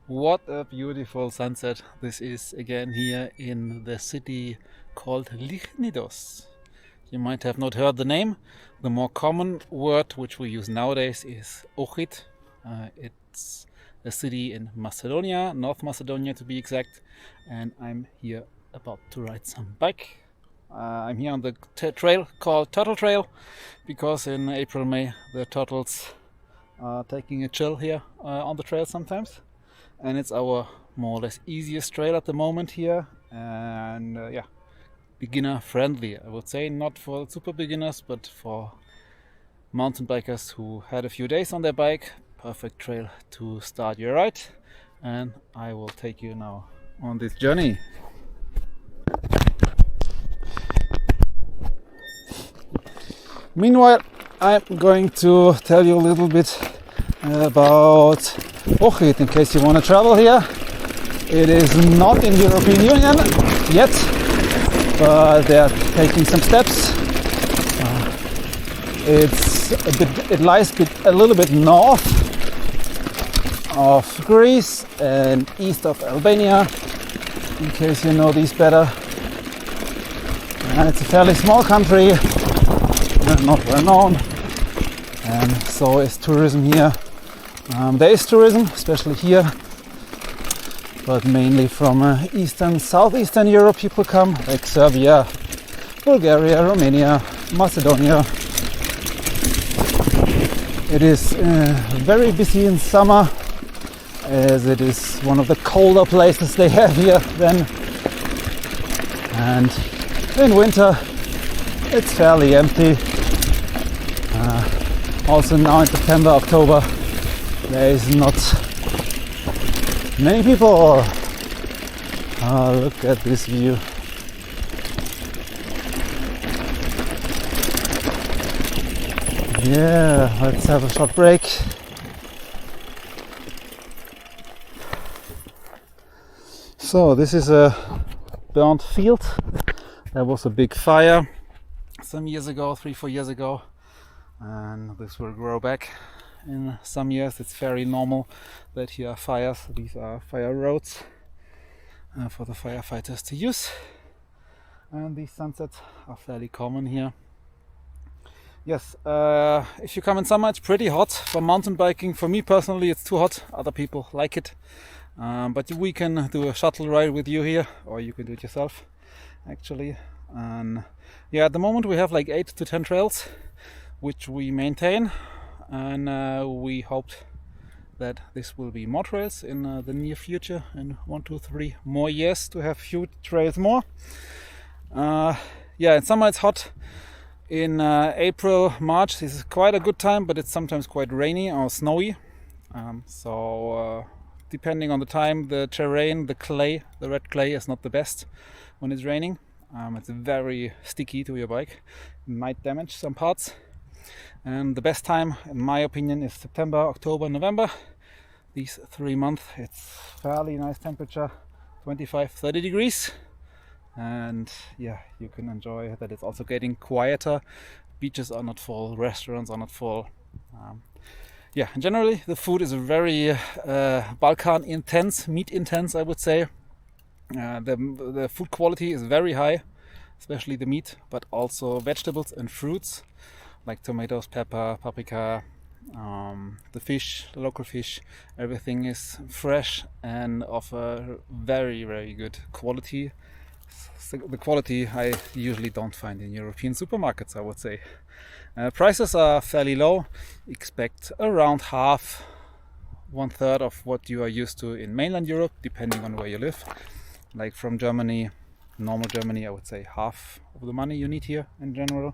What a beautiful sunset this is again here in the city called Lichnidos. You might have not heard the name. The more common word which we use nowadays is Ohrid. It's a city in Macedonia, North Macedonia to be exact, and I'm here about to ride some bike. I'm here on the trail called Turtle Trail because in April, May the turtles are taking a chill here on the trail sometimes. And it's our more or less easiest trail at the moment here, and beginner friendly, I would say. Not for super beginners, but for mountain bikers who had a few days on their bike. Perfect trail to start your ride, and I will take you now on this journey. Meanwhile, I'm going to tell you a little bit about Ohrid in case you want to travel here. It is not in the European Union yet, but they're taking some steps. It lies a little bit north of Greece and east of Albania, in case you know these better. And it's a fairly small country, not well known, and so is tourism here. There is tourism, especially here, but mainly from southeastern Europe people come, like Serbia, Bulgaria, Romania, Macedonia. It is very busy in summer, as it is one of the colder places they have here then, and in winter it's fairly empty. Also now in September, October, there is not many people. Look at this view. Yeah, let's have a short break. So this is a burnt field. There was a big fire some years ago, 3-4 years ago, and this will grow back in some years. It's very normal that here are fires. These are fire roads for the firefighters to use, and these sunsets are fairly common here. Yes, if you come in summer, it's pretty hot for mountain biking. For me personally, it's too hot. Other people like it, but we can do a shuttle ride with you here, or you can do it yourself actually. And yeah, at the moment we have like 8 to 10 trails which we maintain, and we hope that this will be more trails in the near future, in 1, 2, 3 more years, to have few trails more. In summer it's hot. In April, March, this is quite a good time, but it's sometimes quite rainy or snowy. Depending on the time, the terrain, the red clay is not the best when it's raining. It's very sticky to your bike. It might damage some parts. And the best time, in my opinion, is September, October, November. These 3 months, it's fairly nice temperature, 25-30 degrees. And yeah, you can enjoy that. It's also getting quieter. Beaches are not full, restaurants are not full. Generally the food is very Balkan intense, meat intense, I would say. The food quality is very high, especially the meat, but also vegetables and fruits like tomatoes, pepper, paprika, the fish, the local fish. Everything is fresh and of a very, very good quality. The quality I usually don't find in European supermarkets, I would say. Prices are fairly low. Expect around half, 1/3 of what you are used to in mainland Europe, depending on where you live. Like from Germany, normal Germany, I would say half of the money you need here in general.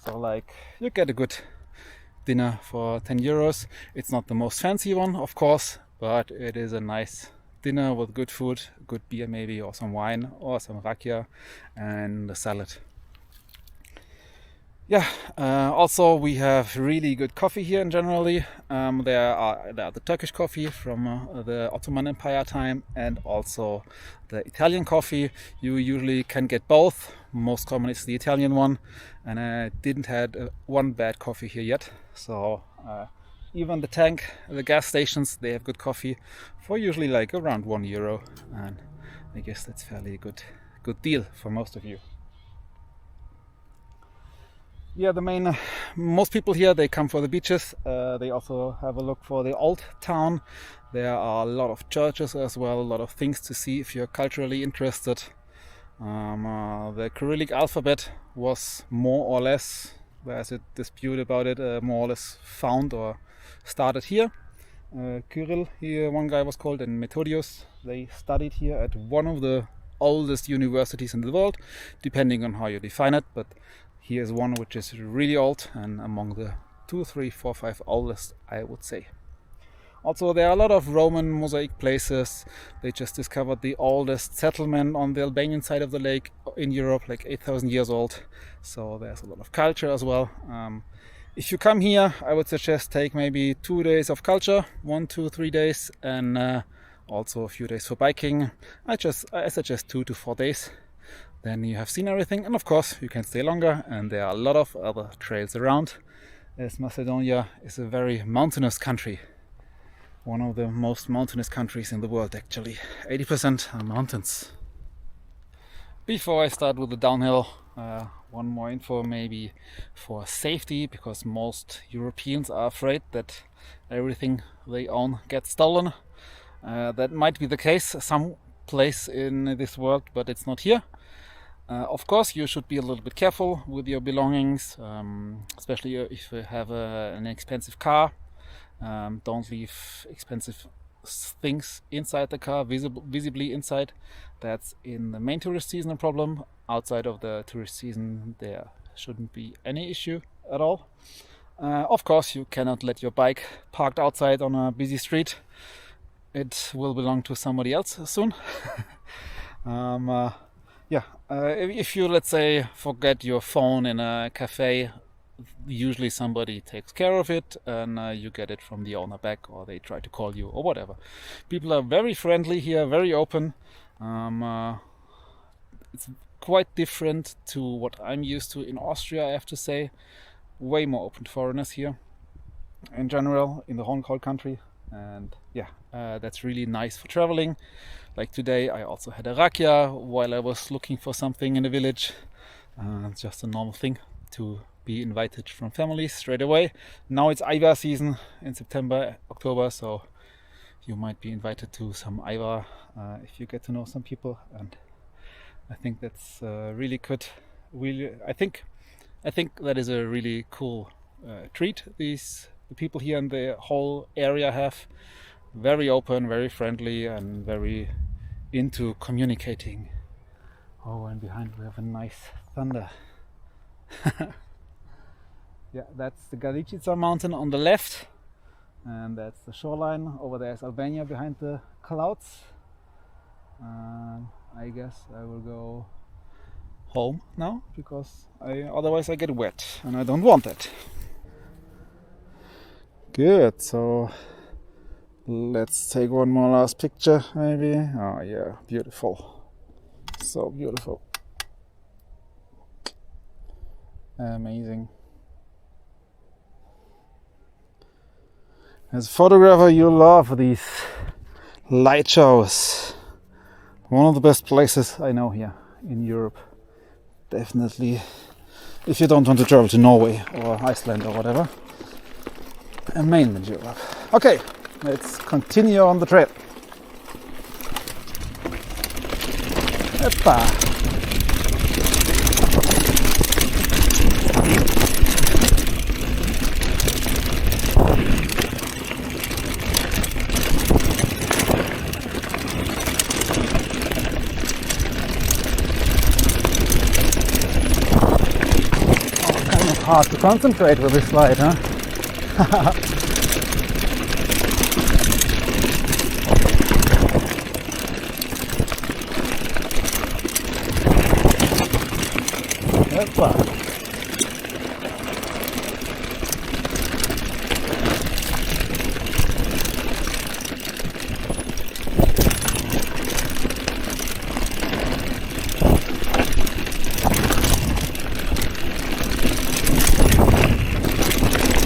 So like you get a good dinner for 10 euros. It's not the most fancy one, of course, but it is a nice dinner with good food, good beer maybe, or some wine, or some rakia, and a salad. Also we have really good coffee here in generally. There are the Turkish coffee from the Ottoman Empire time, and also the Italian coffee. You usually can get both. Most common is the Italian one, and I didn't had one bad coffee here yet. So even the tank, the gas stations, they have good coffee for usually like around €1, and I guess that's fairly good deal for most of you. Yeah, most people here, they come for the beaches. They also have a look for the old town. There are a lot of churches as well, a lot of things to see if you're culturally interested. The Cyrillic alphabet was more or less, there's a dispute about it, more or less found or started here. Kirill, here one guy was called, and Methodius, they studied here at one of the oldest universities in the world, depending on how you define it, but here's one which is really old and among the 2, 3, 4, 5 oldest, I would say. Also, there are a lot of Roman mosaic places. They just discovered the oldest settlement on the Albanian side of the lake in Europe, like 8,000 years old. So there's a lot of culture as well. If you come here, I would suggest take maybe 2 days of culture, 1, 2, 3 days, and also a few days for biking. I suggest 2 to 4 days. Then you have seen everything, and of course you can stay longer, and there are a lot of other trails around, as Macedonia is a very mountainous country. One of the most mountainous countries in the world, actually. 80% are mountains. Before I start with the downhill, one more info maybe for safety, because most Europeans are afraid that everything they own gets stolen. That might be the case some place in this world, but it's not here. Of course, you should be a little bit careful with your belongings, especially if you have an expensive car. Don't leave expensive things inside the car, visibly inside. That's in the main tourist season a problem. Outside of the tourist season, there shouldn't be any issue at all. Of course, you cannot let your bike parked outside on a busy street. It will belong to somebody else soon. If you, let's say, forget your phone in a cafe, usually somebody takes care of it, and you get it from the owner back, or they try to call you or whatever. People are very friendly here, very open. It's quite different to what I'm used to in Austria, I have to say. Way more open to foreigners here in general in the whole country, and that's really nice for traveling. Like today I also had a rakia while I was looking for something in the village. It's just a normal thing to be invited from families straight away. Now it's Aiva season in September, October, so you might be invited to some Aiva if you get to know some people, and I think that's really good. I think that is a really cool treat the people here in the whole area have. Very open, very friendly, and very into communicating. Oh, and behind we have a nice thunder. Yeah, that's the Galicica mountain on the left, and that's the shoreline. Over there is Albania behind the clouds. I guess I will go home now, because otherwise I get wet and I don't want it. Good, so let's take one more last picture maybe. Oh yeah, beautiful. So beautiful. Amazing. As a photographer, you love these light shows. One of the best places I know here in Europe. Definitely, if you don't want to travel to Norway or Iceland or whatever. And mainland Europe. Okay, let's continue on the trail. Eppa. Hard to concentrate with this slide, huh? That's fun.